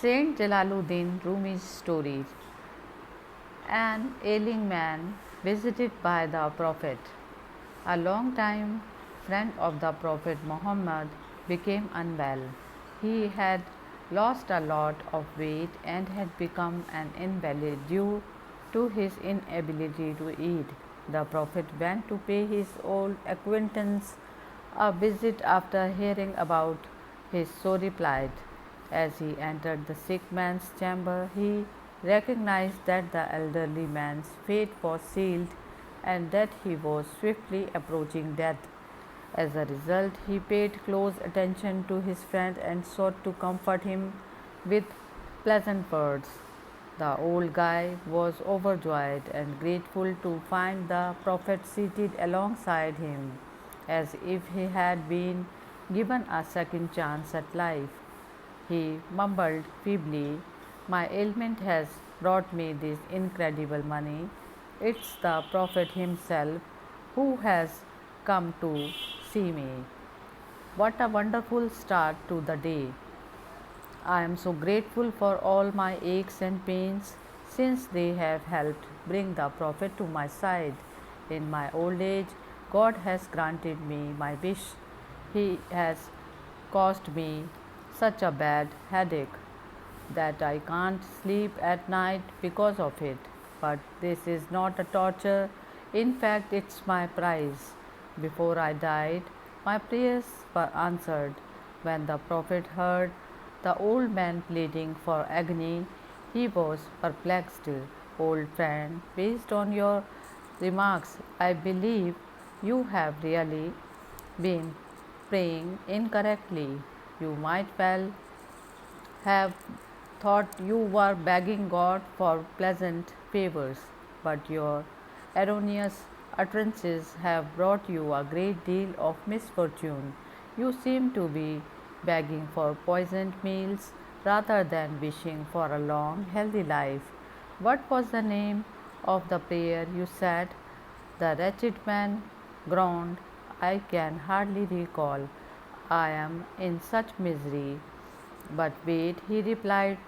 Saint Jalaluddin Rumi's story. An ailing man visited by the Prophet. A long-time friend of the Prophet Muhammad became unwell. He had lost a lot of weight and had become an invalid due to his inability to eat. The Prophet went to pay his old acquaintance a visit after hearing about his sorry plight. As he entered the sick man's chamber, he recognized that the elderly man's fate was sealed and that he was swiftly approaching death. As a result, he paid close attention to his friend and sought to comfort him with pleasant words. The old guy was overjoyed and grateful to find the Prophet seated alongside him, as if he had been given a second chance at life. He mumbled feebly, "My ailment has brought me this incredible money. It's the Prophet himself who has come to see me. What a wonderful start to the day! I am so grateful for all my aches and pains, since they have helped bring the Prophet to my side. In my old age, God has granted me my wish. He has caused me such a bad headache that I can't sleep at night because of it. But this is not a torture. In fact, it's my prize. Before I died, my prayers were answered. When the Prophet heard the old man pleading for agony, he was perplexed. Old friend, based on your remarks, I believe you have really been praying incorrectly. You might well have thought you were begging God for pleasant favors, but your erroneous utterances have brought you a great deal of misfortune. You seem to be begging for poisoned meals rather than wishing for a long, healthy life. What was the name of the prayer you said? The wretched man groaned. I can hardly recall. I am in such misery. But wait, he replied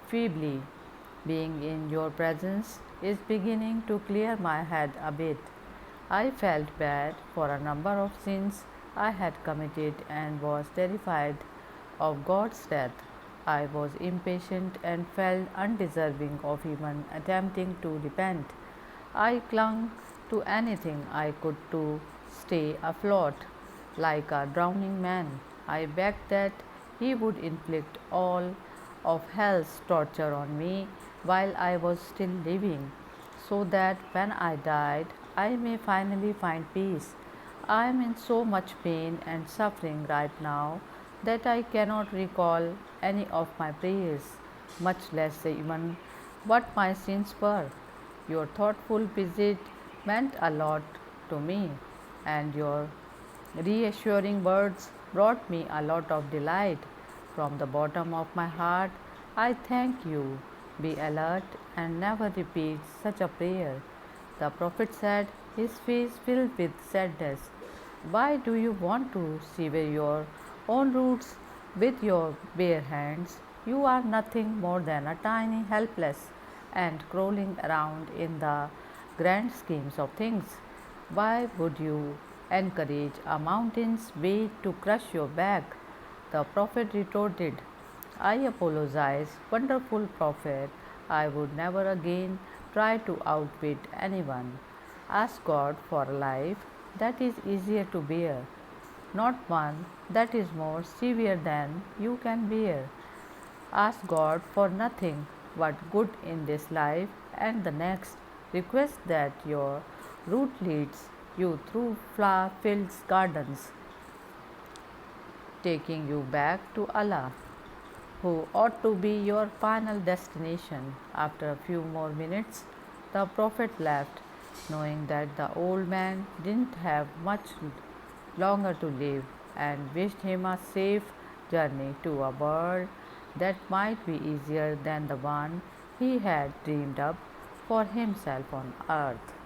feebly, being in your presence is beginning to clear my head a bit. I felt bad for a number of sins I had committed and was terrified of God's wrath. I was impatient and felt undeserving of even attempting to repent. I clung to anything I could to stay afloat, like a drowning man. I begged that he would inflict all of hell's torture on me while I was still living, so that when I died, I may finally find peace. I am in so much pain and suffering right now that I cannot recall any of my prayers, much less even what my sins were. Your thoughtful visit meant a lot to me, and your reassuring words brought me a lot of delight. From the bottom of my heart, I thank you. Be alert and never repeat such a prayer. The Prophet said, his face filled with sadness. Why do you want to sever your own roots with your bare hands? You are nothing more than a tiny, helpless ant crawling around in the grand schemes of things. Why would you encourage a mountain's weight to crush your back? The Prophet retorted, I apologize, wonderful Prophet. I would never again try to outwit anyone. Ask God for a life that is easier to bear, not one that is more severe than you can bear. Ask God for nothing but good in this life and the next. Request that your route leads you through flower filled gardens, taking you back to Allah, who ought to be your final destination. After a few more minutes, the Prophet left, knowing that the old man didn't have much longer to live, and wished him a safe journey to a world that might be easier than the one he had dreamed up for himself on earth.